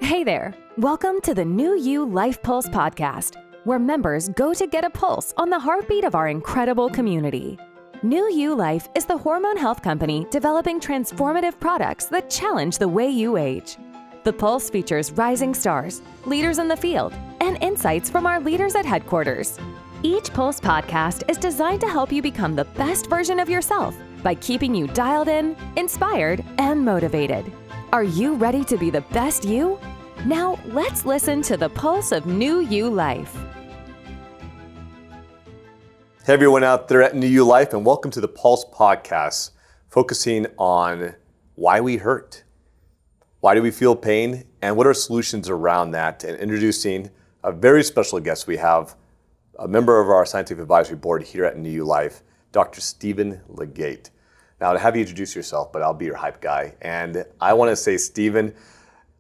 Hey there. Welcome to the New You Life Pulse podcast, where members go to get a pulse on the heartbeat of our incredible community. New You Life is the hormone health company developing transformative products that challenge the way you age. The Pulse features rising stars, leaders in the field, and insights from our leaders at headquarters. Each Pulse podcast is designed to help you become the best version of yourself by keeping you dialed in, inspired, and motivated. Are you ready to be the best you? Now, let's listen to the pulse of New You Life. Hey everyone out there at New You Life, and welcome to the Pulse Podcast, focusing on why we hurt, why do we feel pain, and what are solutions around that. And introducing a very special guest, we have a member of our scientific advisory board here at New You Life, Dr. Stephen Legate. Now, to have you introduce yourself, but I'll be your hype guy. And I want to say, Stephen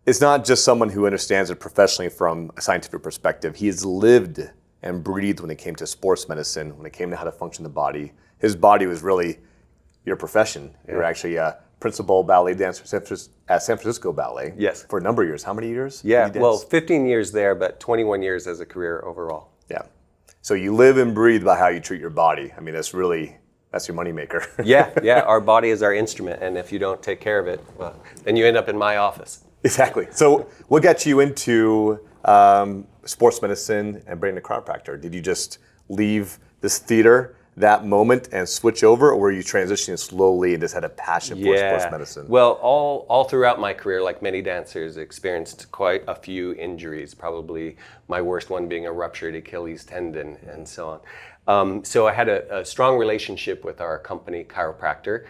is not just someone who understands it professionally from a scientific perspective. He has lived and breathed when it came to sports medicine, when it came to how to function the body. His body was really your profession. You were actually a principal ballet dancer at San Francisco Ballet. Yes. For a number of years. How many years? Yeah, well, 15 years there, but 21 years as a career overall. Yeah. So you live and breathe by how you treat your body. I mean, that's your moneymaker. Yeah, our body is our instrument, and if you don't take care of it, well, then you end up in my office. Exactly. So what got you into sports medicine and being a chiropractor? Did you just leave this theater that moment and switch over, or were you transitioning slowly and just had a passion for sports medicine? Well, all throughout my career, like many dancers, experienced quite a few injuries, probably my worst one being a ruptured Achilles tendon and so on. So I had a strong relationship with our company chiropractor.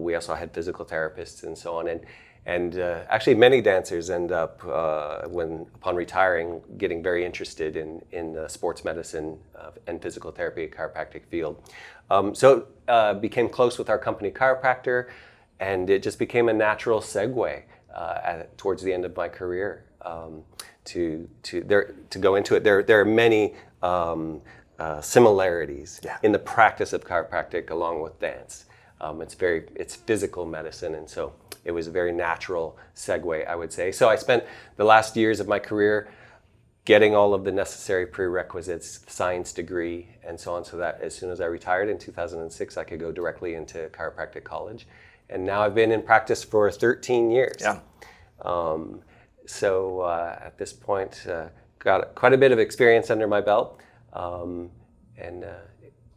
We also had physical therapists and so on. And actually, many dancers end up, upon retiring, getting very interested in the sports medicine and physical therapy chiropractic field. So became close with our company chiropractor, and it just became a natural segue towards the end of my career to go into it. There are many similarities in the practice of chiropractic along with dance. It's physical medicine, and so it was a very natural segue, I would say. So I spent the last years of my career getting all of the necessary prerequisites, science degree, and so on, so that as soon as I retired in 2006, I could go directly into chiropractic college. And now I've been in practice for 13 years. Yeah. So at this point, got quite a bit of experience under my belt, and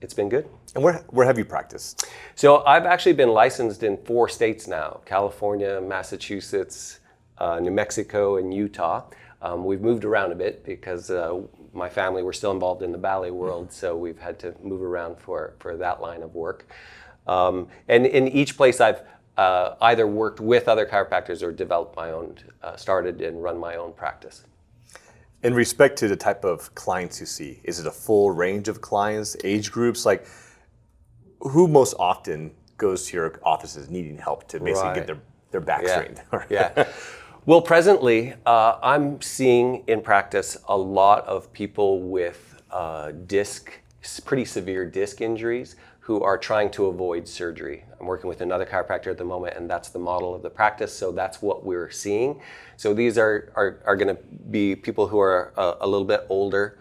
it's been good. And where have you practiced? So I've actually been licensed in 4 states now: California, Massachusetts, New Mexico, and Utah. We've moved around a bit because my family were still involved in the ballet world, so we've had to move around for that line of work. And in each place I've either worked with other chiropractors or developed my own, started and run my own practice. In respect to the type of clients you see, is it a full range of clients, age groups? Like, who most often goes to your offices needing help to basically get their back straightened? Yeah. Well, presently, I'm seeing in practice a lot of people with pretty severe disc injuries who are trying to avoid surgery. I'm working with another chiropractor at the moment, and that's the model of the practice, so that's what we're seeing. So these are going to be people who are a little bit older,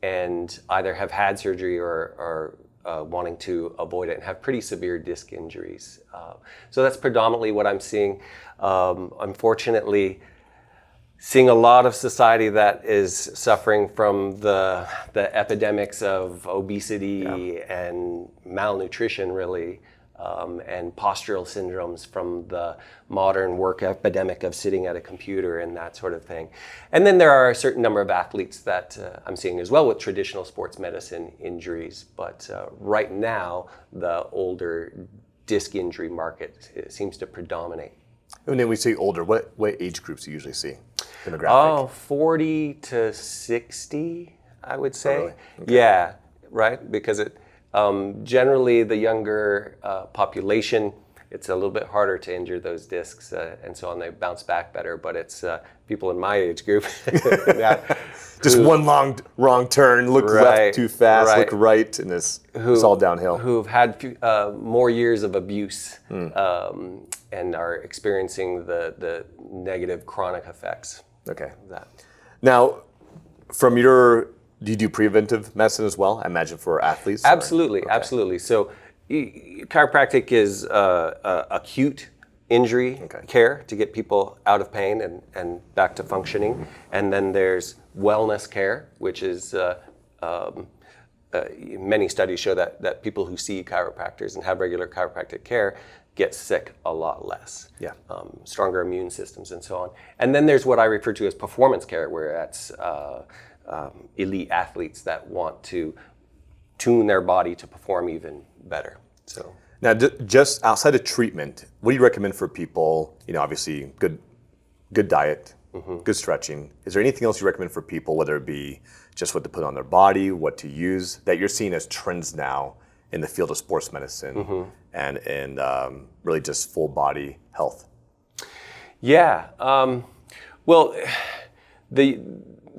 and either have had surgery or wanting to avoid it and have pretty severe disc injuries. So that's predominantly what I'm seeing. Unfortunately, seeing a lot of society that is suffering from the epidemics of obesity and malnutrition, really, and postural syndromes from the modern work epidemic of sitting at a computer and that sort of thing. And then there are a certain number of athletes that I'm seeing as well with traditional sports medicine injuries. But right now, the older disc injury market seems to predominate. And then we say older, what age groups do you usually see? Demographic? Oh, 40 to 60, I would say. Oh, really? Okay. Yeah, right? Because generally the younger population it's a little bit harder to injure those discs and so on. They bounce back better, but it's people in my age group just one wrong turn, look left too fast, look right, and it's all downhill. Who've had more years of abuse and are experiencing the negative chronic effects. Okay. Of that. Now, do you do preventive medicine as well? I imagine for athletes? Absolutely, absolutely. So chiropractic is acute injury care to get people out of pain and back to functioning. And then there's wellness care, which is many studies show that people who see chiropractors and have regular chiropractic care get sick a lot less. Yeah. Stronger immune systems and so on. And then there's what I refer to as performance care, where that's elite athletes that want to tune their body to perform even better. So now, just outside of treatment, what do you recommend for people? Obviously, good diet, good stretching. Is there anything else you recommend for people, whether it be just what to put on their body, what to use, that you're seeing as trends now in the field of sports medicine and in really just full body health? Yeah. Well,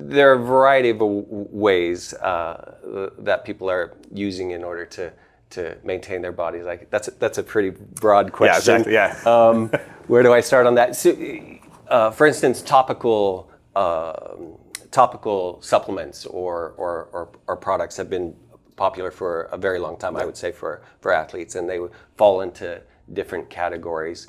there are a variety of ways that people are using in order to maintain their bodies. Like that's a pretty broad question. Yeah, exactly. Yeah. Where do I start on that? So, for instance, topical supplements or products have been popular for a very long time. I would say for athletes, and they would fall into different categories.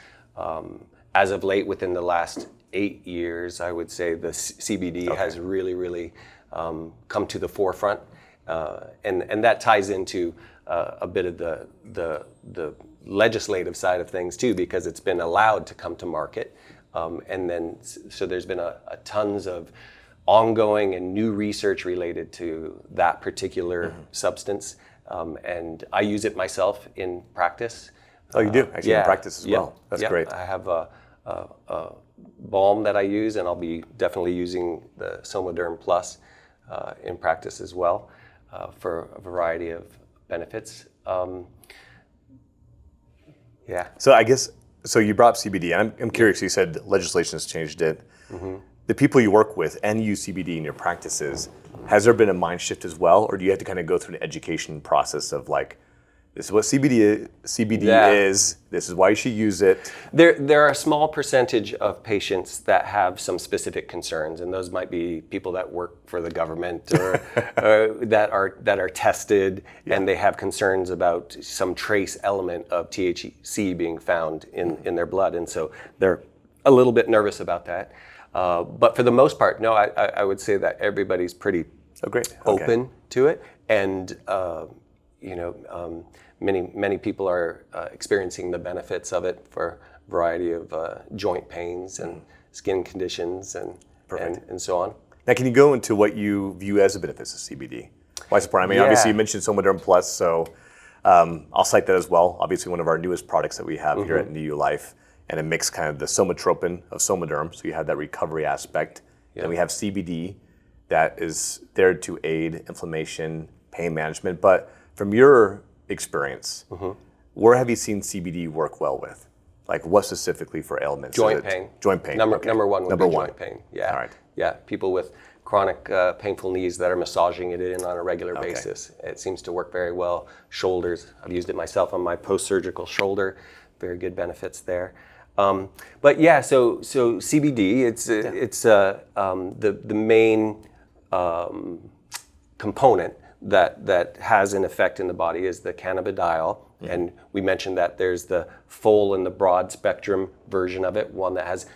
As of late, within the last 8 years, I would say the CBD has really come to the forefront, and that ties into a bit of the legislative side of things too, because it's been allowed to come to market, and then so there's been a tons of ongoing and new research related to that particular substance, and I use it myself in practice. Oh, you do actually in practice as well. That's great. I have a balm that I use, and I'll be definitely using the SomaDerm Plus in practice as well for a variety of benefits. So I guess, you brought up CBD, and I'm curious, you said legislation has changed it. The people you work with and use CBD in your practices, has there been a mind shift as well, or do you have to kind of go through an education process of like, this is what CBD is, this is why you should use it? There are a small percentage of patients that have some specific concerns, and those might be people that work for the government or that are tested, and they have concerns about some trace element of THC being found in their blood, and so they're a little bit nervous about that. But for the most part, no, I would say that everybody's pretty open to it, and many people are experiencing the benefits of it for a variety of joint pains and skin conditions and so on. Now, can you go into what you view as the benefits of CBD? Why support? I mean, obviously you mentioned SomaDerm Plus, so I'll cite that as well. Obviously, one of our newest products that we have here at New You Life, and it makes kind of the somatropin of SomaDerm, so you have that recovery aspect. Then we have CBD that is there to aid inflammation, pain management. But from your experience, where have you seen CBD work well with? Like what specifically for ailments? Joint pain. Joint pain. Number one would be joint pain. Yeah. All right. Yeah. People with chronic painful knees that are massaging it in on a regular basis. It seems to work very well. Shoulders. I've used it myself on my post-surgical shoulder. Very good benefits there. But yeah, so CBD, it's the main component that has an effect in the body is the cannabidiol. And we mentioned that there's the full and the broad spectrum version of it, one that has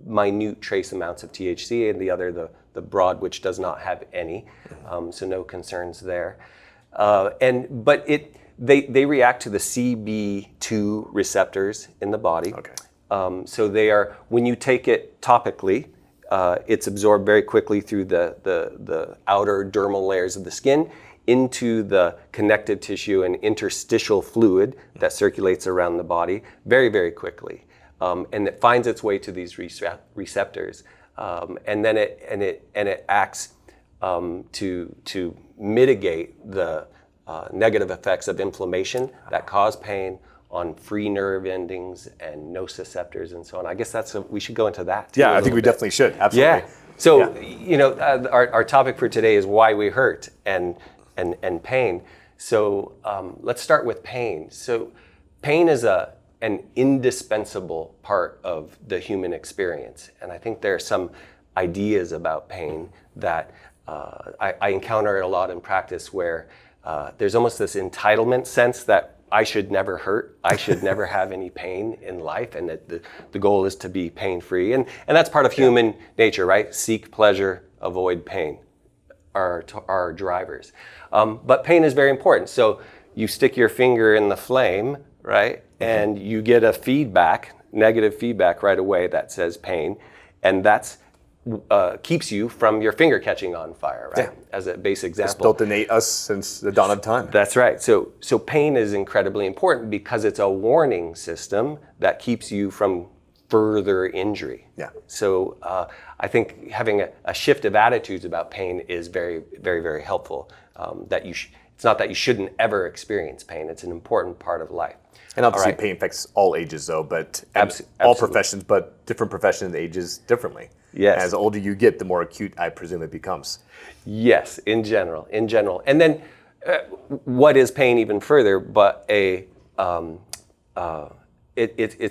minute trace amounts of THC, and the other the broad, which does not have any. So no concerns there. But they react to the CB2 receptors in the body. So they are, when you take it topically, it's absorbed very quickly through the outer dermal layers of the skin into the connective tissue and interstitial fluid that circulates around the body very, very quickly. And it finds its way to these receptors. And then it acts to mitigate the negative effects of inflammation that cause pain on free nerve endings and nociceptors and so on. I guess we should go into that too. Yeah, I think we definitely should. Absolutely. Yeah. So, our topic for today is why we hurt and pain. So let's start with pain. So pain is an indispensable part of the human experience. And I think there are some ideas about pain that I encounter it a lot in practice where there's almost this entitlement sense that I should never hurt, I should never have any pain in life, and that the goal is to be pain-free. And that's part of human nature, right? Seek pleasure, avoid pain are drivers. But pain is very important. So you stick your finger in the flame, right? And you get a negative feedback right away that says pain. And that's keeps you from your finger catching on fire, right? Yeah. As a base example. It's built innate us since the dawn of time. That's right. So pain is incredibly important because it's a warning system that keeps you from further injury. Yeah. So I think having a shift of attitudes about pain is very, very, very helpful. It's not that you shouldn't ever experience pain. It's an important part of life. And obviously pain affects all ages though, but all professions, but different professions ages differently. Yes. As the older you get, the more acute I presume it becomes. Yes, in general. And then what is pain even further but it's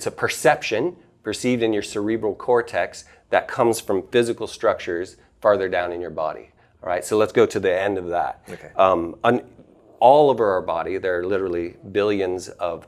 a perception perceived in your cerebral cortex that comes from physical structures farther down in your body. All right, so let's go to the end of that. Okay. All over our body, there are literally billions of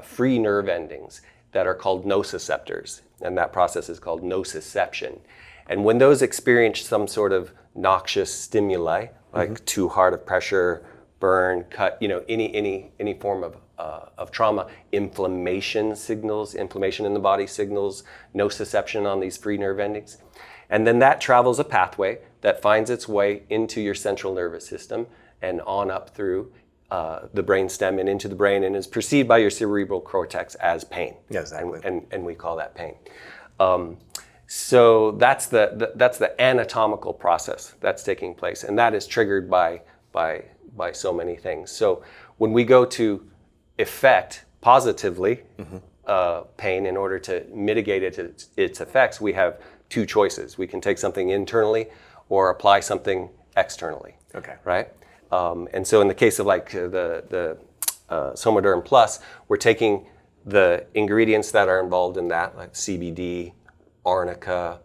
free nerve endings that are called nociceptors, and that process is called nociception. And when those experience some sort of noxious stimuli, like too hard of pressure, burn, cut, any form of trauma, inflammation in the body signals nociception on these free nerve endings. And then that travels a pathway that finds its way into your central nervous system and on up through the brainstem and into the brain, and is perceived by your cerebral cortex as pain. Yes, exactly. And we call that pain. So that's the anatomical process that's taking place, and that is triggered by so many things. So when we go to effect positively pain in order to mitigate its effects, we have two choices. We can take something internally or apply something externally. Okay. Right? And so in the case of like the SomaDerm Plus, we're taking the ingredients that are involved in that, like CBD, arnica,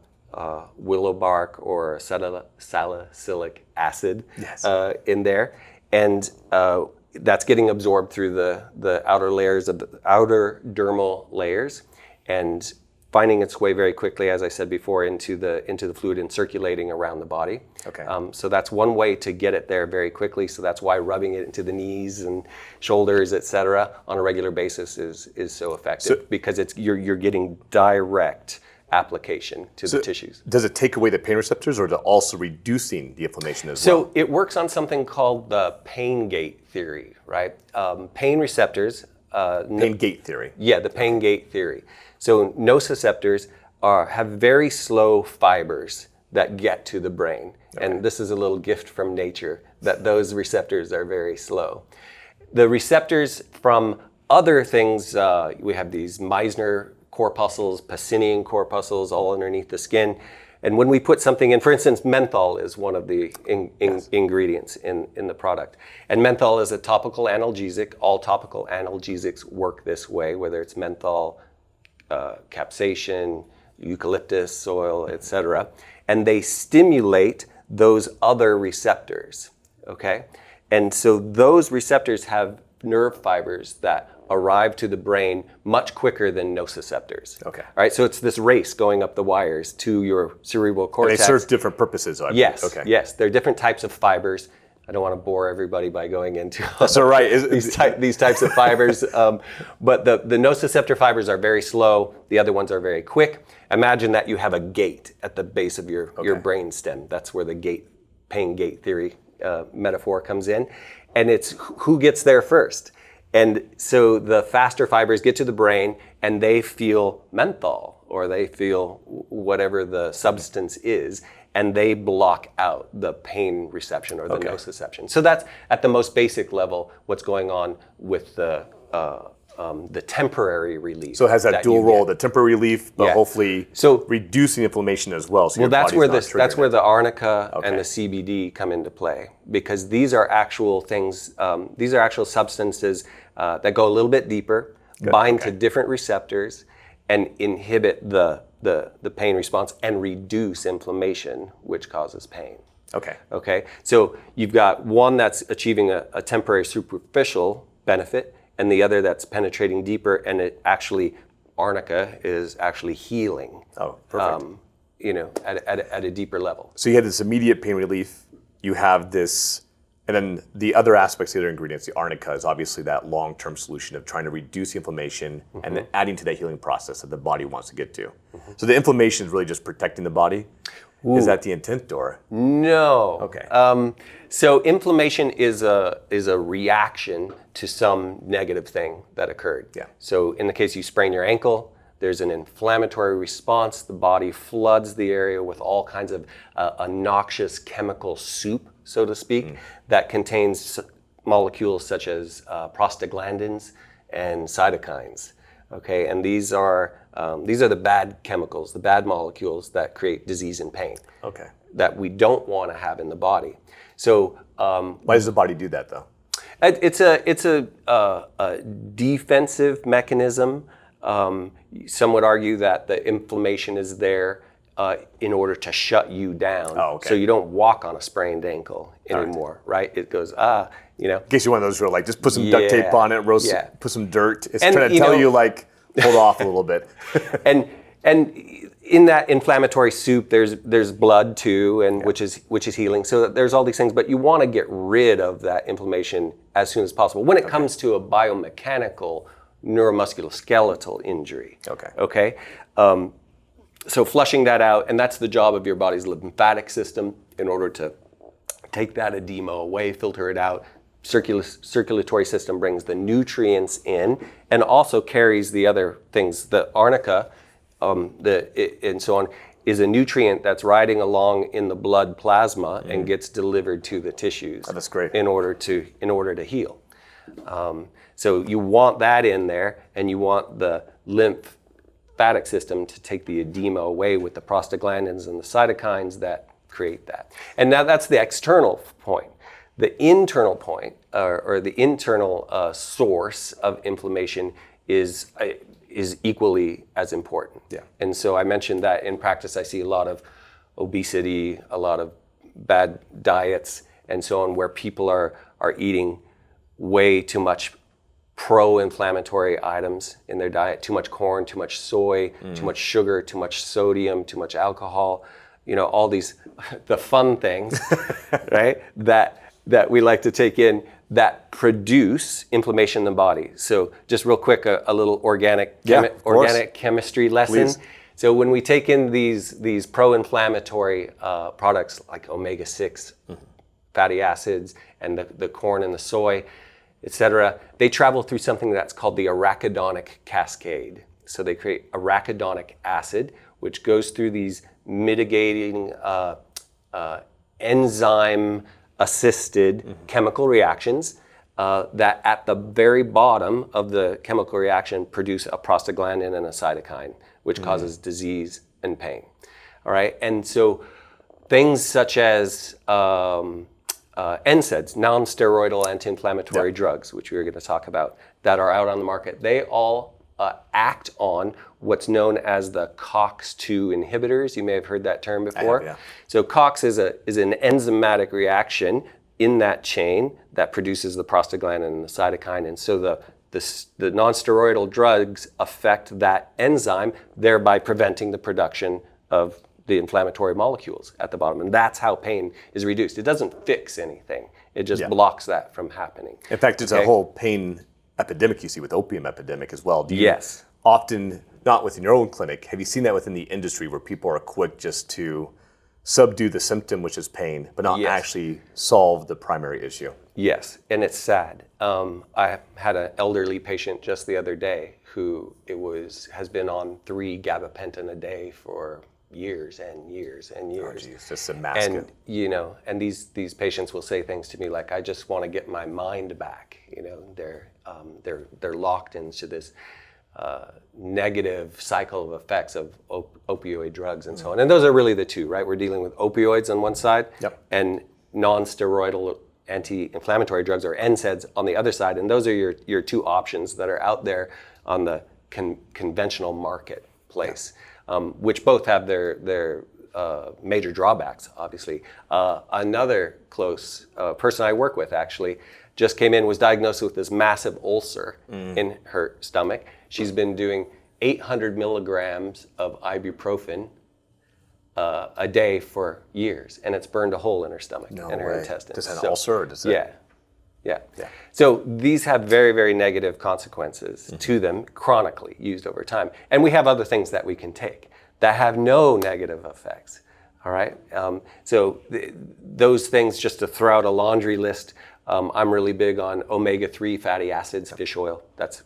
willow bark, or salicylic acid in there. And that's getting absorbed through the outer layers of the outer dermal layers and finding its way very quickly, as I said before, into the fluid and circulating around the body. Okay. So that's one way to get it there very quickly. So that's why rubbing it into the knees and shoulders, et cetera, on a regular basis is so effective, because you're getting direct application to the tissues. Does it take away the pain receptors, or is it also reducing the inflammation as well? So it works on something called the pain gate theory, right? Pain receptors. Pain gate theory. Yeah, the pain gate theory. So nociceptors have very slow fibers that get to the brain. Okay. And this is a little gift from nature, that those receptors are very slow. The receptors from other things, we have these Meissner corpuscles, Pacinian corpuscles all underneath the skin. And when we put something in, for instance, menthol is one of the ingredients in the product. And menthol is a topical analgesic. All topical analgesics work this way, whether it's menthol, capsaicin, eucalyptus oil, etc. And they stimulate those other receptors, okay? And so those receptors have nerve fibers that arrive to the brain much quicker than nociceptors. Okay. All right, so it's this race going up the wires to your cerebral cortex. And they serve different purposes, I believe. Yes, okay. Yes. There are different types of fibers. I don't want to bore everybody by going into That's all right. these types of fibers. But the nociceptor fibers are very slow. The other ones are very quick. Imagine that you have a gate at the base of your brain stem. That's where the pain gate theory metaphor comes in. And it's who gets there first. And so the faster fibers get to the brain and they feel menthol, or they feel whatever the substance is, and they block out the pain reception or the nociception. So that's at the most basic level what's going on with the the temporary relief. So it has that dual role, the temporary relief, but hopefully reducing inflammation as well. So that's where the arnica and the CBD come into play, because these are actual things. These are actual substances that go a little bit deeper, bind to different receptors, and inhibit the pain response and reduce inflammation, which causes pain. Okay. So you've got one that's achieving a temporary superficial benefit, and the other that's penetrating deeper, and arnica is actually healing. Oh, perfect. At a deeper level. So you have this immediate pain relief. You have this, and then the other aspects, the other ingredients, the arnica is obviously that long-term solution of trying to reduce the inflammation and then adding to that healing process that the body wants to get to. So the inflammation is really just protecting the body. Ooh. Is that the intent, or? No. Okay. So inflammation is a reaction to some negative thing that occurred. Yeah. So in the case you sprain your ankle, there's an inflammatory response. The body floods the area with all kinds of a noxious chemical soup, so to speak, that contains molecules such as prostaglandins and cytokines. Okay, and these are the bad chemicals, the bad molecules that create disease and pain. Okay. That we don't want to have in the body. So why does the body do that, though? It's a defensive mechanism. Some would argue that the inflammation is there in order to shut you down, so you don't walk on a sprained ankle anymore, right? It goes, In case you're one of those who are like, just put some duct tape on it, put some dirt. It's trying to tell you, like, hold off a little bit. and in that inflammatory soup, there's blood too, and which is healing. So there's all these things, but you want to get rid of that inflammation as soon as possible when it comes to a biomechanical neuromusculoskeletal injury. Okay. So flushing that out, and that's the job of your body's lymphatic system in order to take that edema away, filter it out. Circulatory system brings the nutrients in and also carries the other things. The arnica, and so on, is a nutrient that's riding along in the blood plasma and gets delivered to the tissues. Oh, that's great. In order to heal. So you want that in there, and you want the lymphatic system to take the edema away with the prostaglandins and the cytokines that create that. And now that's the external point. The internal point, or the internal source of inflammation is equally as important. Yeah. And so I mentioned that in practice I see a lot of obesity, a lot of bad diets, and so on, where people are eating way too much pro-inflammatory items in their diet, too much corn, too much soy, too much sugar, too much sodium, too much alcohol, all these, the fun things, right, that we like to take in that produce inflammation in the body. So just real quick, a little organic chemistry lesson. Please. So when we take in these pro-inflammatory products like omega-6 fatty acids and the corn and the soy, etc., they travel through something that's called the arachidonic cascade. So they create arachidonic acid, which goes through these mitigating enzyme-assisted chemical reactions that at the very bottom of the chemical reaction produce a prostaglandin and a cytokine, which causes disease and pain. All right, and so things such as NSAIDs, non-steroidal anti-inflammatory drugs, which we were going to talk about, that are out on the market, they all act on what's known as the COX-2 inhibitors. You may have heard that term before. I have, yeah. So COX is an enzymatic reaction in that chain that produces the prostaglandin and the cytokine, and so the non-steroidal drugs affect that enzyme, thereby preventing the production of the inflammatory molecules at the bottom. And that's how pain is reduced. It doesn't fix anything. It just blocks that from happening. In fact, it's a whole pain epidemic you see with opium epidemic as well. Do you Yes. often, not within your own clinic, have you seen that within the industry where people are quick just to subdue the symptom, which is pain, but not actually solve the primary issue? Yes, and it's sad. I had an elderly patient just the other day who has been on 3 gabapentin a day for years and years and years. Oh, geez, just a mask. And and these patients will say things to me like, "I just want to get my mind back." They're locked into this negative cycle of effects of opioid drugs and so on. And those are really the two, right? We're dealing with opioids on one side, and non-steroidal anti-inflammatory drugs, or NSAIDs, on the other side. And those are your two options that are out there on the conventional marketplace, which both have their major drawbacks, obviously. Another close person I work with actually just came in, was diagnosed with this massive ulcer in her stomach. She's been doing 800 milligrams of ibuprofen a day for years, and it's burned a hole in her stomach and her intestines. Does that ulcer? Or does it? Yeah. So these have very, very negative consequences to them, chronically used over time. And we have other things that we can take that have no negative effects. All right. Those things, just to throw out a laundry list, I'm really big on omega-3 fatty acids, fish oil. That's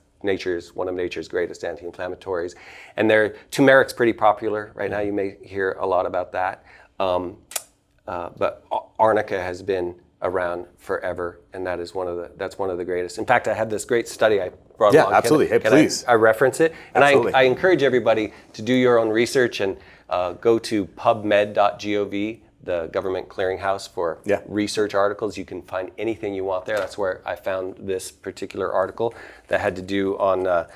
one of nature's greatest anti-inflammatories. And turmeric's pretty popular right now. You may hear a lot about that. But arnica has been around forever, and that's one of the greatest. In fact, I had this great study I brought along. Yeah, absolutely. Please. I reference it, and Absolutely. I encourage everybody to do your own research and go to pubmed.gov, the government clearinghouse for research articles. You can find anything you want there. That's where I found this particular article that had to do on the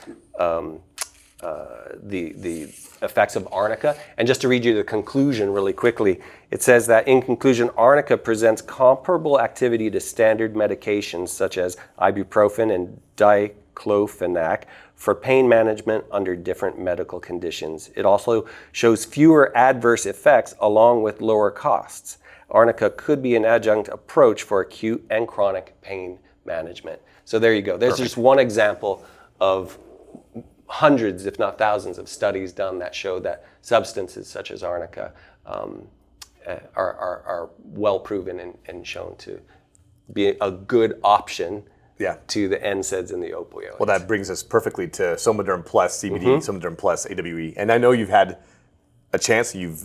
effects of arnica. And just to read you the conclusion really quickly, it says that, in conclusion, arnica presents comparable activity to standard medications such as ibuprofen and diclofenac for pain management under different medical conditions. It also shows fewer adverse effects along with lower costs. Arnica could be an adjunct approach for acute and chronic pain management. So there you go. There's just one example of hundreds, if not thousands, of studies done that show that substances such as arnica are well proven and shown to be a good option to the NSAIDs and the opioids. Well, that brings us perfectly to SomaDerm Plus CBD, SomaDerm Plus AWE. And I know you've had a chance, you're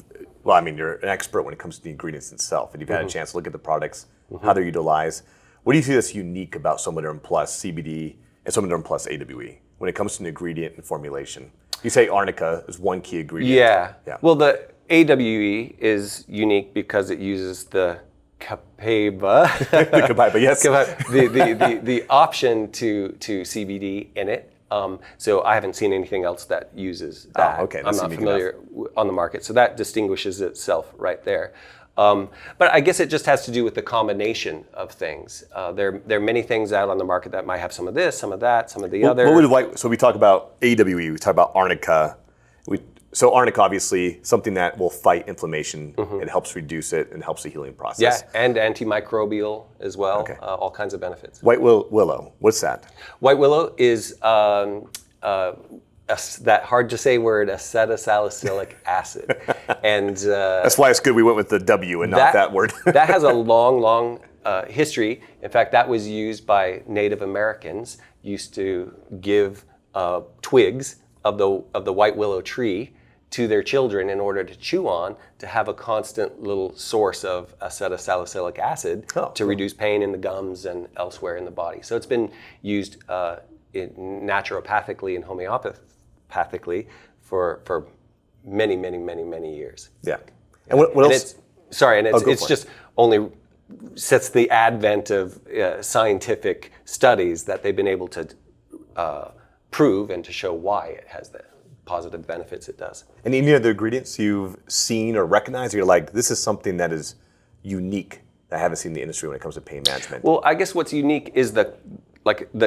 an expert when it comes to the ingredients itself, and you've had a chance to look at the products, how they're utilized. What do you see that's unique about SomaDerm Plus CBD and SomaDerm Plus AWE when it comes to the ingredient and formulation? You say arnica is one key ingredient. Yeah. Well, the AWE is unique because it uses the copaiba. The copaiba, yes. the option to CBD in it. So I haven't seen anything else that uses that. Okay. I'm not familiar on the market. So that distinguishes itself right there. But I guess it just has to do with the combination of things. There are many things out on the market that might have some of this, some of that, some of the other. So we talk about AWE, we talk about arnica. So arnica, obviously, something that will fight inflammation. It helps reduce it and helps the healing process. Yeah, and antimicrobial as well. Okay. All kinds of benefits. White willow, what's that? White willow is that hard to say word, acetylsalicylic acid. And that's why it's good we went with the W and not that word. That has a long history. In fact, that was used by Native Americans, used to give twigs of the white willow tree to their children in order to chew on, to have a constant little source of acetylsalicylic acid to reduce pain in the gums and elsewhere in the body. So it's been used naturopathically and homeopathically for many years. Yeah. And what else? It's just only since the advent of scientific studies that they've been able to prove and to show why it has the positive benefits it does. And any other ingredients you've seen or recognized, you're like, this is something that is unique that I haven't seen in the industry when it comes to pain management? Well, I guess what's unique is the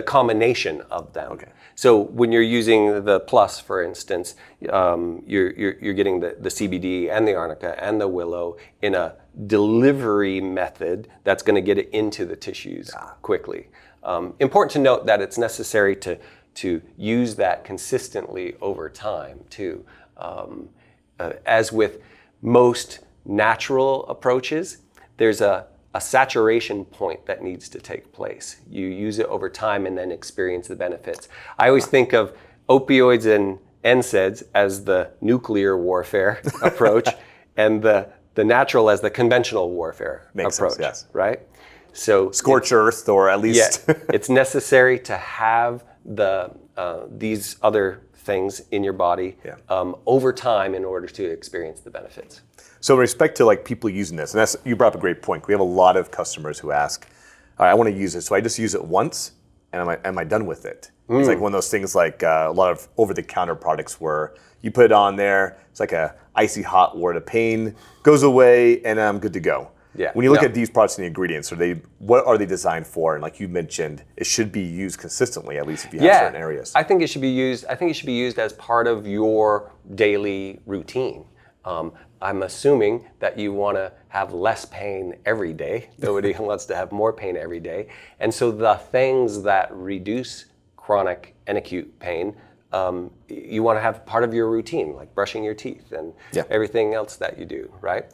combination of them. Okay. So when you're using the plus, for instance, you're getting the CBD and the arnica and the willow in a delivery method that's going to get it into the tissues quickly. Important to note that it's necessary to use that consistently over time too. As with most natural approaches, there's a saturation point that needs to take place. You use it over time and then experience the benefits. I always think of opioids NSAIDs as the nuclear warfare approach, and the natural as the conventional warfare Makes approach, sense, yes. right? So Scorch earth, or at least... yeah, it's necessary to have these other things in your body over time in order to experience the benefits. So in respect to like people using this, and you brought up a great point. We have a lot of customers who ask, all right, I want to use it, so I just use it once, and am I done with it? It's like one of those things like a lot of over-the-counter products where you put it on there, it's like a icy hot where the pain goes away, and I'm good to go. Yeah. When you look at these products and the ingredients, what are they designed for? And like you mentioned, it should be used consistently, at least if you have certain areas. I think it should be used as part of your daily routine. I'm assuming that you want to have less pain every day. Nobody wants to have more pain every day. And so the things that reduce chronic and acute pain, you want to have part of your routine, like brushing your teeth and everything else that you do, right?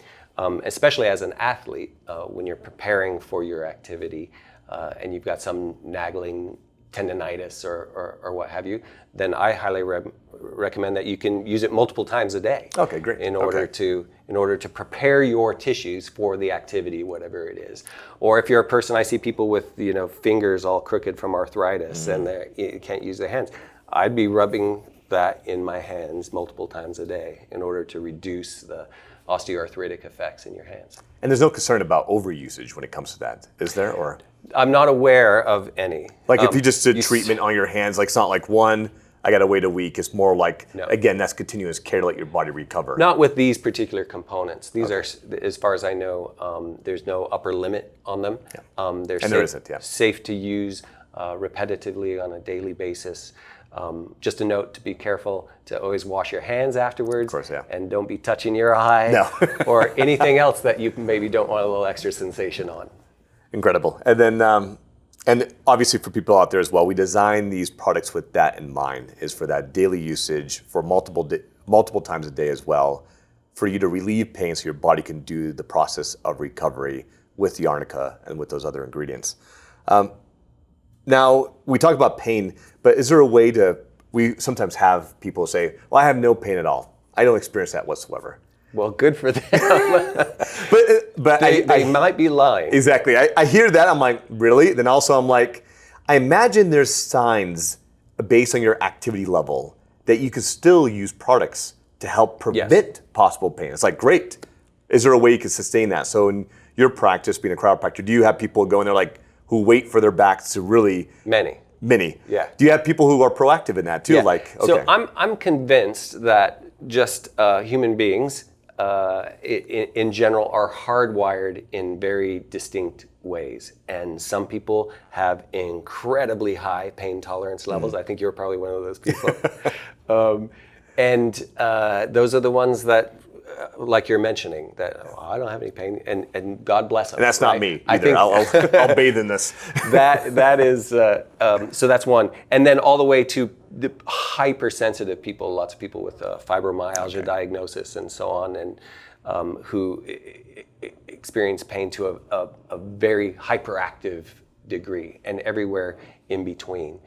Especially as an athlete, when you're preparing for your activity and you've got some nagging tendinitis or what have you, then I highly recommend that you can use it multiple times a day. Okay, great. In order to prepare your tissues for the activity, whatever it is. Or if you're a person, I see people with fingers all crooked from arthritis and you can't use their hands. I'd be rubbing that in my hands multiple times a day in order to reduce the osteoarthritic effects in your hands. And there's no concern about overusage when it comes to that, is there? Or I'm not aware of any. like if you just did treatment on your hands, like it's not like I got to wait a week. It's more like, again, that's continuous care to let your body recover. Not with these particular components. These are, as far as I know, there's no upper limit on them. They're safe to use repetitively on a daily basis. Just a note to be careful to always wash your hands afterwards. Of course, and don't be touching your eye or anything else that you maybe don't want a little extra sensation on. Incredible. And then, and obviously for people out there as well, we design these products with that in mind, is for that daily usage for multiple times a day as well, for you to relieve pain so your body can do the process of recovery with the arnica and with those other ingredients. Now, we talk about pain, but is there a way we sometimes have people say, well, I have no pain at all. I don't experience that whatsoever. Well, good for them. but they might be lying. Exactly. I hear that, I'm like, really? Then also I'm like, I imagine there's signs based on your activity level that you can still use products to help prevent possible pain. It's like, great. Is there a way you can sustain that? So in your practice, being a chiropractor, do you have people going there like, who wait for their backs to really... Many. Yeah. Do you have people who are proactive in that too? Yeah. Like, okay. So I'm convinced that just human beings in general are hardwired in very distinct ways. And some people have incredibly high pain tolerance levels. I think you're probably one of those people. And those are the ones that, like you're mentioning, that I don't have any pain, and God bless them. And that's not me either. I think I'll bathe in this. that is so that's one, and then all the way to the hypersensitive people, lots of people with fibromyalgia diagnosis and so on, and who experience pain to a very hyperactive degree, and everywhere in between.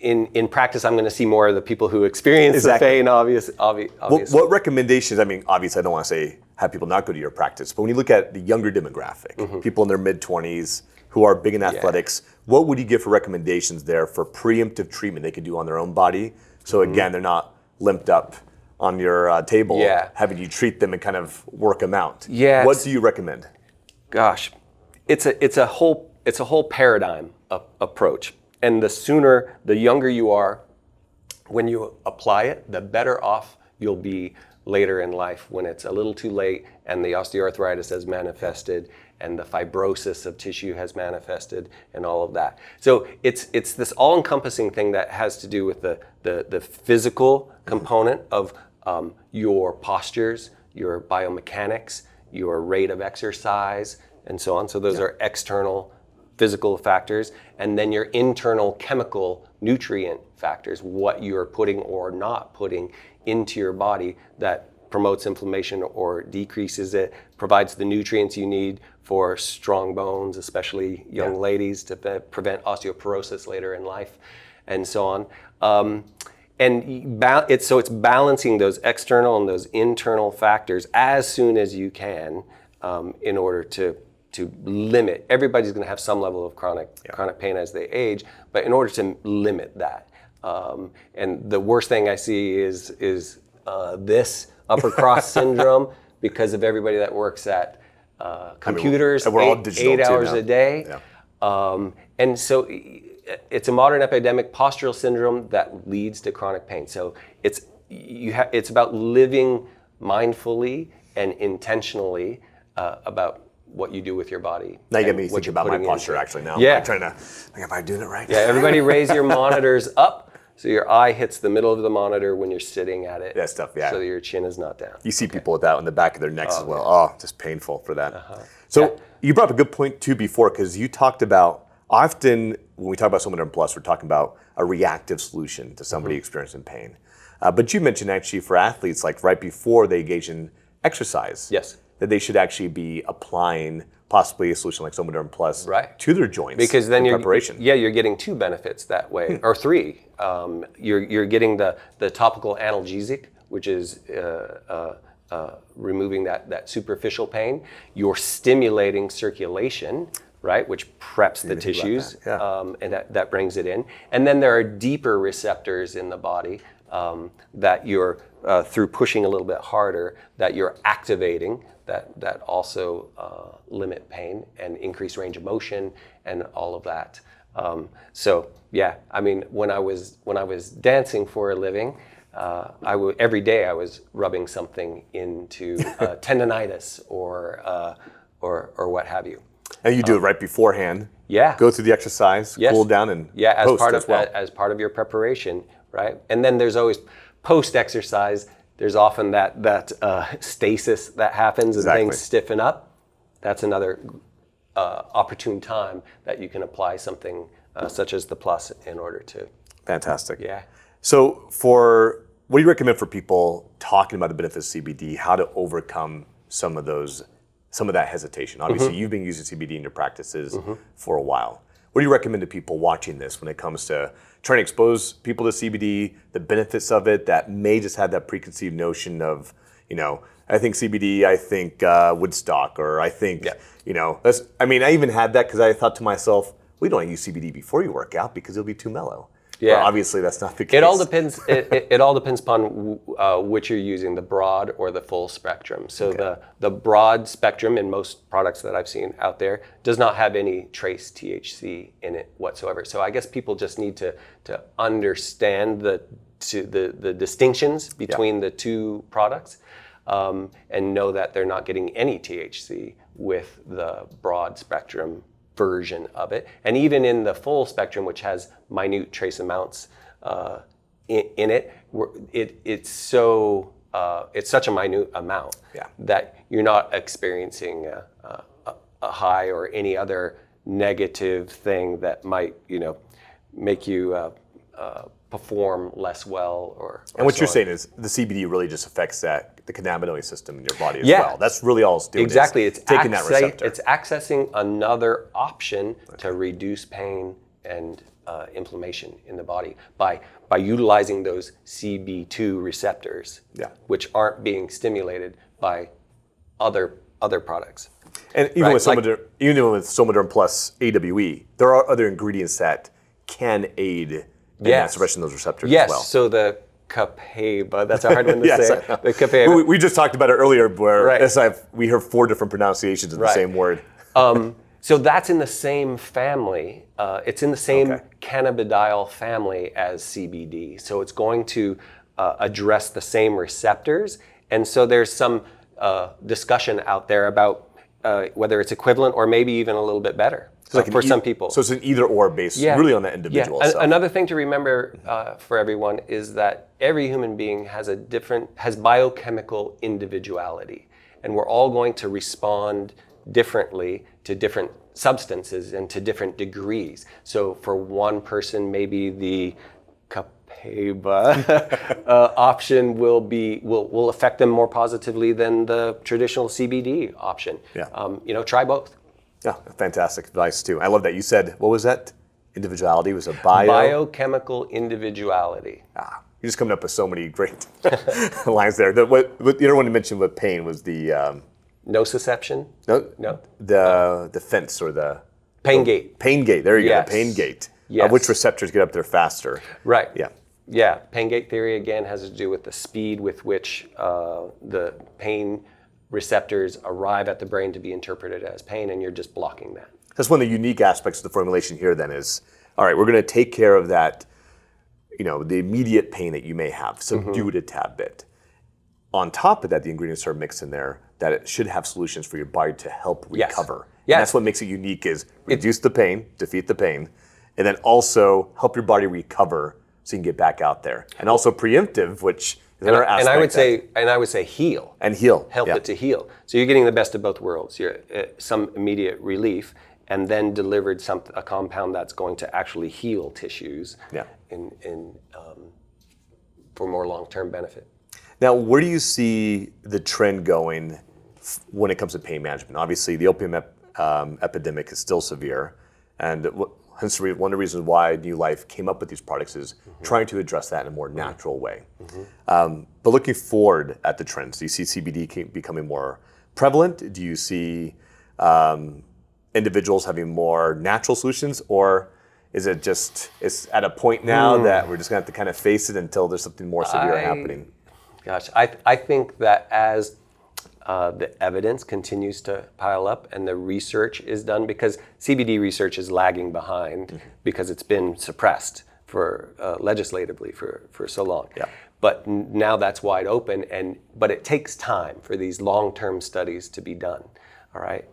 In practice, I'm going to see more of the people who experience the pain, obviously. What recommendations, I mean, obviously I don't want to say have people not go to your practice, but when you look at the younger demographic, people in their mid-20s who are big in athletics, what would you give for recommendations there for preemptive treatment they could do on their own body? So again, they're not limped up on your table, having you treat them and kind of work them out. Yeah. What do you recommend? Gosh, it's a whole paradigm approach. And the younger you are, when you apply it, the better off you'll be later in life when it's a little too late and the osteoarthritis has manifested and the fibrosis of tissue has manifested and all of that. So it's this all-encompassing thing that has to do with the physical component of your postures, your biomechanics, your rate of exercise, and so on. So those are external physical factors, and then your internal chemical nutrient factors, what you're putting or not putting into your body that promotes inflammation or decreases it, provides the nutrients you need for strong bones, especially young ladies, to prevent osteoporosis later in life. and so on. It's balancing those external and those internal factors as soon as you can in order to limit. Everybody's going to have some level of chronic pain as they age, but in order to limit that. And the worst thing I see is this upper cross syndrome because of everybody that works at computers, we're all digital 8 hours now. a day. Yeah. And so it's a modern epidemic, postural syndrome, that leads to chronic pain. So it's about living mindfully and intentionally about what you do with your body. Now you get me thinking about my posture actually now. Yeah. I'm trying to think, am I doing it right? Yeah, everybody raise your monitors up so your eye hits the middle of the monitor when you're sitting at it. That stuff, yeah. So that your chin is not down. You see people with that on the back of their necks as well. Oh, just painful for that. So you brought up a good point too before, because you talked about, often when we talk about SomaDerm Plus, we're talking about a reactive solution to somebody experiencing pain. But you mentioned actually for athletes, like right before they engage in exercise, Yes. that they should actually be applying possibly a solution like SomaDerm Plus to their joints, because then you're getting two benefits that way, or three. You're getting the topical analgesic, which is removing that superficial pain. You're stimulating circulation, right, which preps the tissues, and that brings it in. And then there are deeper receptors in the body that you're through pushing a little bit harder, that you're activating, that also limit pain and increase range of motion and all of that. So yeah, I mean, when I was dancing for a living, every day I was rubbing something into tendonitis or what have you. And you do it right beforehand. Yeah. Go through the exercise, cool down, and as post part as of well. as part of your preparation, right? And then there's always post-exercise. There's often that stasis that happens and things stiffen up. That's another opportune time that you can apply something such as the Plus in order to. Fantastic. Yeah. So what do you recommend for people talking about the benefits of CBD, how to overcome some of that hesitation? Obviously, you've been using CBD in your practices for a while. What do you recommend to people watching this when it comes to trying to expose people to CBD, the benefits of it that may just have that preconceived notion of, I think CBD, I think Woodstock, or I think, I even had that because I thought to myself, we don't use CBD before you work out because it'll be too mellow. Yeah. But obviously that's not the case. It all depends. It all depends upon which you're using, the broad or the full spectrum. So the broad spectrum in most products that I've seen out there does not have any trace THC in it whatsoever. So I guess people just need to understand the distinctions between the two products, and know that they're not getting any THC with the broad spectrum version of it. And even in the full spectrum, which has minute trace amounts in it, it's such a minute amount that you're not experiencing a high or any other negative thing that might make you perform less well or and what so you're on. saying is the CBD really just affects the cannabinoid system in your body as well. That's really all it's doing. Exactly. It's taking that receptor. It's accessing another option to reduce pain and inflammation in the body by utilizing those CB2 receptors, which aren't being stimulated by other products. And even with SomaDerm Plus AWE, there are other ingredients that can aid in suppressing those receptors as well. Yes, so the Capaba, that's a hard one to say. The Capaba. We just talked about it earlier where we heard 4 different pronunciations of the same word. So that's in the same family. It's in the same cannabidiol family as CBD. So it's going to address the same receptors. And so there's some discussion out there about whether it's equivalent or maybe even a little bit better. For some people. So it's an either or based really on that individual. Another thing to remember for everyone is that every human being has biochemical individuality, and we're all going to respond differently to different substances and to different degrees. So for one person, maybe the Capaba option will affect them more positively than the traditional CBD option. Try both. Yeah, fantastic advice too. I love that. You said, what was that? individuality was a biochemical individuality. You're just coming up with so many great lines there. What the other one you mentioned with pain was the Nociception? No. The fence or the pain gate. Pain gate. There you Yes. go. The pain gate. Yes. Which receptors get up there faster? Right. Yeah. Yeah. Pain gate theory again has to do with the speed with which the pain receptors arrive at the brain to be interpreted as pain, and you're just blocking that. That's one of the unique aspects of the formulation here. Then is all right. We're going to take care of that. The immediate pain that you may have, subdue it a tad bit. On top of that, the ingredients are mixed in there that it should have solutions for your body to help recover. Yes. And that's what makes it unique is reduce the pain, defeat the pain, and then also help your body recover so you can get back out there. And also preemptive, which is another aspect. And I would say heal. And heal. Help it to heal. So you're getting the best of both worlds. You're some immediate relief and then delivered a compound that's going to actually heal tissues for more long-term benefit. Now, where do you see the trend going when it comes to pain management? Obviously, the opium epidemic is still severe, and hence one of the reasons why New Life came up with these products is trying to address that in a more natural way. But looking forward at the trends, do you see CBD becoming more prevalent? Do you see individuals having more natural solutions, or is it just it's at a point now that we're just going to have to kind of face it until there's something more severe happening? Gosh, I think that as the evidence continues to pile up and the research is done, because CBD research is lagging behind because it's been suppressed for legislatively for so long. Yeah. But now that's wide open, but it takes time for these long-term studies to be done. All right.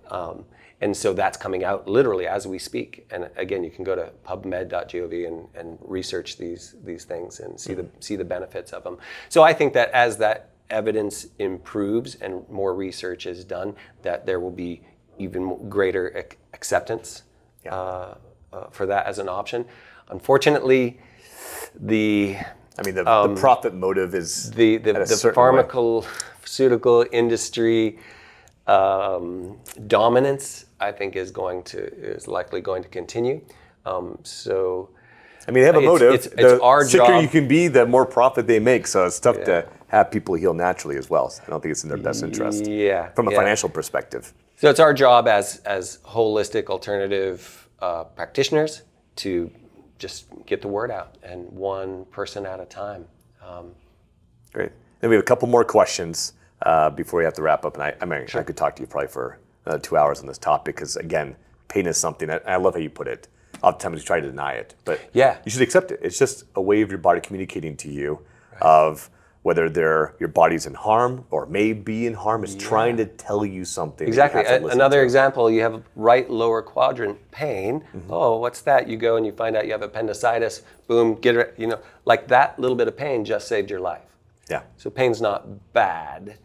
And so that's coming out literally as we speak. And again, you can go to pubmed.gov and research these things and see the benefits of them. So I think that as that evidence improves and more research is done, that there will be even greater acceptance for that as an option. Unfortunately, the profit motive is the pharmaceutical industry dominance, I think, is likely going to continue. They have a motive. It's our sicker job. You can be, the more profit they make. So it's tough to have people heal naturally as well. So I don't think it's in their best interest. From a financial perspective. So it's our job as holistic alternative practitioners to just get the word out, and one person at a time. Great. And we have a couple more questions before we have to wrap up. And I could talk to you probably for 2 hours on this topic, because again, pain is something, and I love how you put it. Oftentimes you try to deny it, but you should accept it. It's just a way of your body communicating to you of whether your body's in harm or may be in harm. It's trying to tell you something. Exactly. Another example, you have right lower quadrant pain. Oh, what's that? You go and you find out you have appendicitis. Boom, get it. Like that little bit of pain just saved your life. Yeah. So pain's not bad.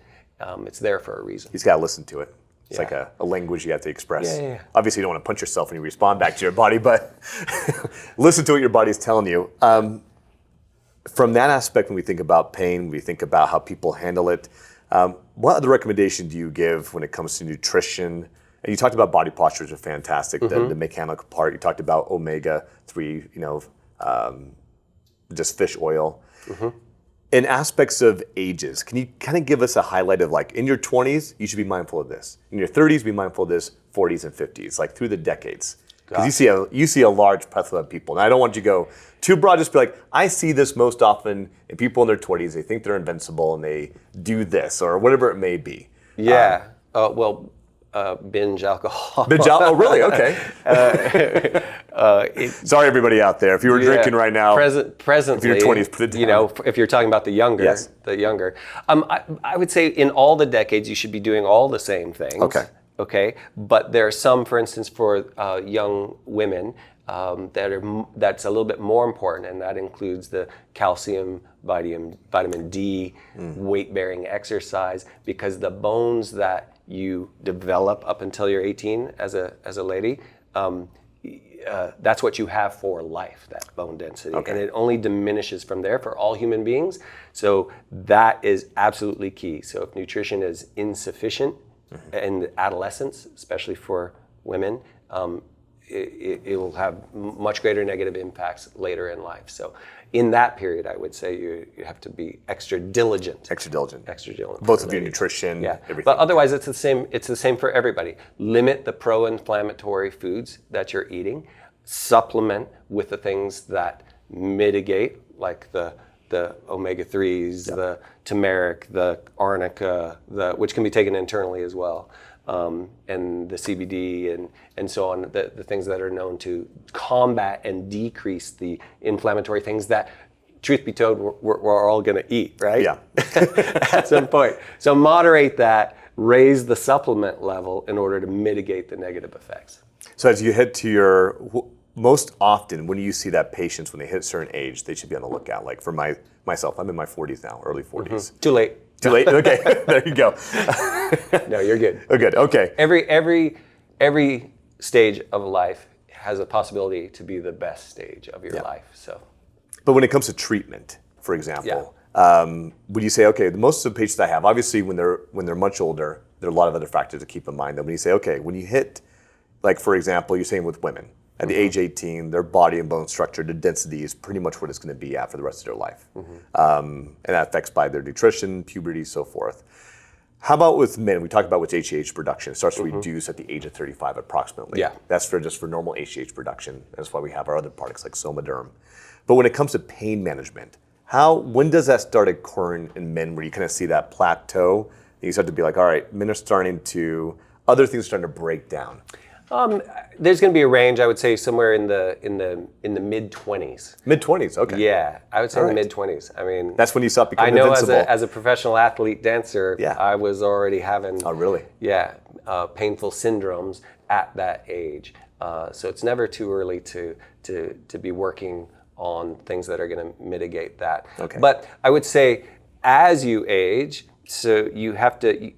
It's there for a reason. You just got to listen to it. It's like a language you have to express. Yeah. Obviously, you don't want to punch yourself when you respond back to your body, but listen to what your body's telling you. From that aspect, when we think about pain, we think about how people handle it. What other recommendation do you give when it comes to nutrition? And you talked about body posture, which is fantastic, the mechanical part. You talked about omega-3, just fish oil. In aspects of ages, can you kind of give us a highlight of, like, in your 20s, you should be mindful of this. In your 30s, be mindful of this. 40s and 50s, like through the decades. Because you see a large plethora of people. And I don't want you to go too broad, just be like, I see this most often in people in their 20s. They think they're invincible and they do this or whatever it may be. Yeah. Binge alcohol. Binge alcohol? Oh, really? Okay. Sorry, everybody out there. If you were drinking right now, presently, if you're 20s, put it down. If you're talking about the younger, I would say in all the decades, you should be doing all the same things. Okay. But there are some, for instance, for young women, that's a little bit more important, and that includes the calcium, vitamin D, weight-bearing exercise, because the bones that you develop up until you're 18 as a lady, that's what you have for life, that bone density. And it only diminishes from there for all human beings. So that is absolutely key. So if nutrition is insufficient in adolescence, especially for women, it will have much greater negative impacts later in life. So in that period, I would say you have to be extra diligent. Extra diligent. Both of your nutrition, everything. But otherwise, it's the same for everybody. Limit the pro-inflammatory foods that you're eating. Supplement with the things that mitigate, like the omega-3s, the turmeric, the arnica, which can be taken internally as well, and the CBD and so on, the things that are known to combat and decrease the inflammatory things that, truth be told, we're all going to eat, right? Yeah. At some point. So moderate that, raise the supplement level in order to mitigate the negative effects. So as you head to most often when you see that patients, when they hit a certain age, they should be on the lookout. Like for myself, I'm in my 40s now, early 40s. Mm-hmm. Too late. Too late? Okay, there you go. No, you're good. Oh, good, okay. Every stage of life has a possibility to be the best stage of your life. So, but when it comes to treatment, for example, would you say, okay, most of the patients I have, obviously when they're much older, there are a lot of other factors to keep in mind. That when you say, okay, when you hit, like for example, you're saying with women, at the age 18, their body and bone structure, the density is pretty much what it's going to be at for the rest of their life. And that affects by their nutrition, puberty, so forth. How about with men? We talked about with HGH production. It starts to reduce at the age of 35 approximately. Yeah. That's just for normal HGH production. That's why we have our other products like SomaDerm. But when it comes to pain management, when does that start occurring in men where you kind of see that plateau and you start to be like, all right, men are starting to, other things are starting to break down? There's going to be a range, I would say, somewhere in the mid-20s. Mid-20s, okay. Yeah, I would say in the mid-20s. I mean, that's when you stop becoming invincible. I know invincible. as a professional athlete dancer, I was already having painful syndromes at that age. So it's never too early to be working on things that are going to mitigate that. Okay. But I would say as you age, so you have to.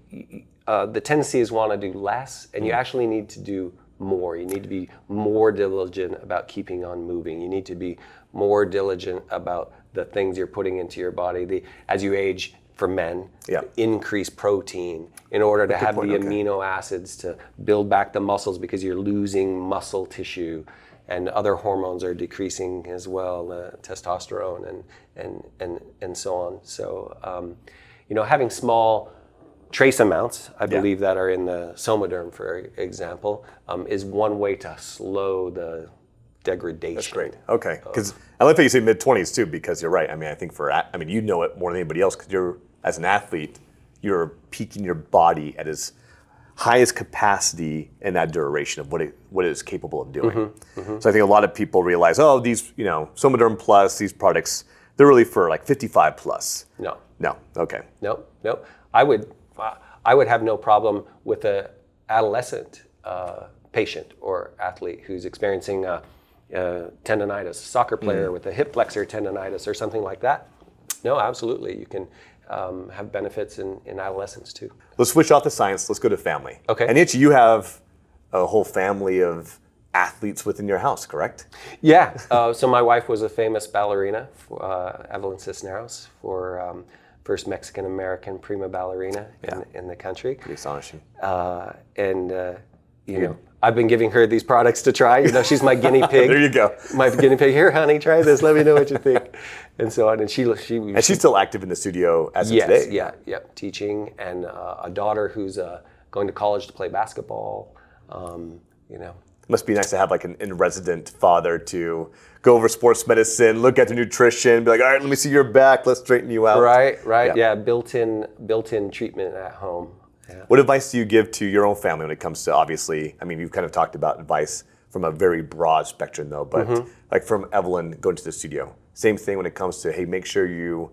The tendency is want to do less, and you actually need to do more. You need to be more diligent about keeping on moving. You need to be more diligent about the things you're putting into your body. As you age, for men, increase protein in order to have the amino acids to build back the muscles, because you're losing muscle tissue, and other hormones are decreasing as well, testosterone and so on. So, having small trace amounts, I believe, that are in the SomaDerm, for example, is one way to slow the degradation. That's great. Okay, because I like that you say mid-20s too, because you're right. I mean, I think you know it more than anybody else, because as an athlete, you're peaking your body at its highest capacity in that duration of what it is capable of doing. So I think a lot of people realize, these, SomaDerm Plus, these products, they're really for like 55 plus. No. Okay. No. I would have no problem with an adolescent patient or athlete who's experiencing tendonitis, a soccer player with a hip flexor tendonitis or something like that. No, absolutely. You can have benefits in adolescence too. Let's switch off the science. Let's go to family. Okay. And you have a whole family of athletes within your house, correct? Yeah. So my wife was a famous ballerina, Evelyn Cisneros, for first Mexican-American prima ballerina in the country. Pretty astonishing. I've been giving her these products to try. She's my guinea pig. There you go. My guinea pig. Here, honey, try this. Let me know what you think. And so on. And she's still active in the studio as of today. Yes, teaching, and a daughter who's going to college to play basketball. Must be nice to have like an in-resident father to go over sports medicine, look at the nutrition, be like, all right, let me see your back, let's straighten you out. Right. Yeah, built-in treatment at home. Yeah. What advice do you give to your own family when it comes to, obviously, I mean, you've kind of talked about advice from a very broad spectrum though, but like from Evelyn going to the studio, same thing when it comes to, hey, make sure you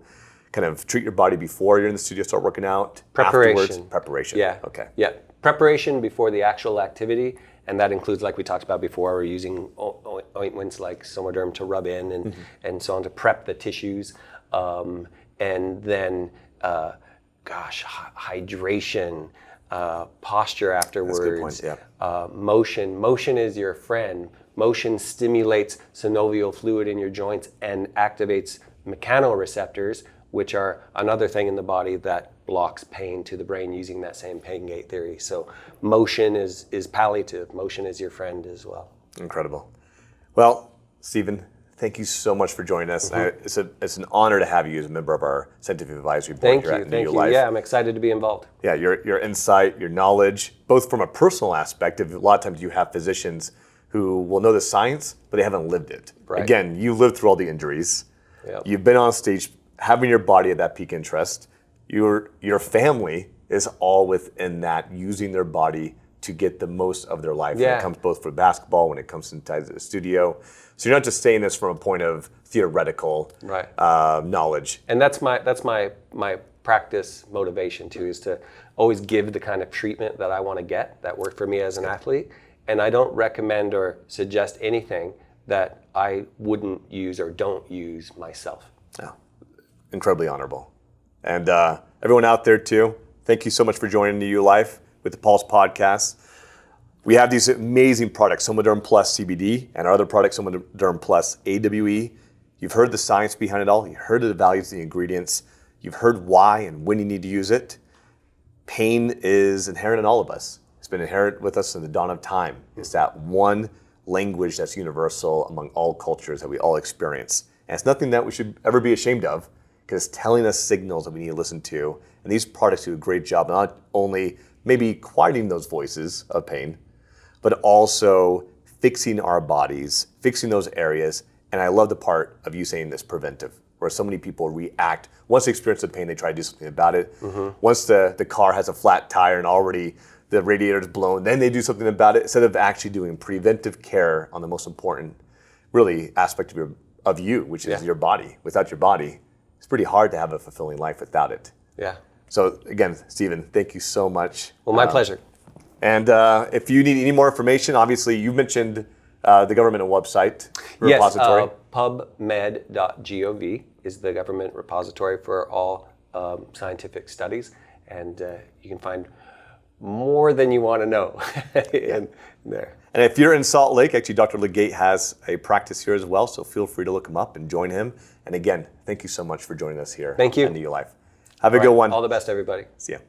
kind of treat your body before you're in the studio, start working out. Preparation. Preparation. Yeah. Okay. Yeah. Preparation before the actual activity. And that includes, like we talked about before, we're using ointments like SomaDerm to rub in and so on to prep the tissues. And then, hydration, posture afterwards. That's a good point, motion. Motion is your friend. Motion stimulates synovial fluid in your joints and activates mechanoreceptors, which are another thing in the body that blocks pain to the brain, using that same pain gate theory. So motion is palliative. Motion is your friend as well. Incredible. Well, Stephen, thank you so much for joining us. It's an honor to have you as a member of our scientific advisory board here at New Life. Yeah, I'm excited to be involved. Yeah, your insight, your knowledge, both from a personal aspect. A lot of times you have physicians who will know the science, but they haven't lived it. Right. Again, you've lived through all the injuries. Yep. You've been on stage, having your body at that peak interest. Your family is all within that, using their body to get the most of their life. When it comes both for basketball, when it comes inside the studio. So you're not just saying this from a point of theoretical knowledge. And that's my practice motivation too, is to always give the kind of treatment that I want to get, that worked for me as an athlete. And I don't recommend or suggest anything that I wouldn't use or don't use myself. Yeah, incredibly honorable. And everyone out there too, thank you so much for joining New Life with the Pulse Podcast. We have these amazing products, SomaDerm Plus CBD, and our other product, SomaDerm Plus AWE. You've heard the science behind it all. You've heard of the values of the ingredients. You've heard why and when you need to use it. Pain is inherent in all of us. It's been inherent with us in the dawn of time. It's that one language that's universal among all cultures that we all experience. And it's nothing that we should ever be ashamed of, because it's telling us signals that we need to listen to. And these products do a great job, not only maybe quieting those voices of pain, but also fixing our bodies, fixing those areas. And I love the part of you saying this preventive, where so many people react. Once they experience the pain, they try to do something about it. Once the car has a flat tire and already the radiator's blown, then they do something about it, instead of actually doing preventive care on the most important, really, aspect of you, which is your body. Without your body, it's pretty hard to have a fulfilling life without it. Yeah. So again, Stephen, thank you so much. Well, my pleasure. And if you need any more information, obviously you mentioned the government website repository. Yes, pubmed.gov is the government repository for all scientific studies, and you can find more than you want to know in there. And if you're in Salt Lake, actually Dr. Legate has a practice here as well, so feel free to look him up and join him. And again, thank you so much for joining us here. Thank you. On New Life. Have a good one. All the best, everybody. See ya.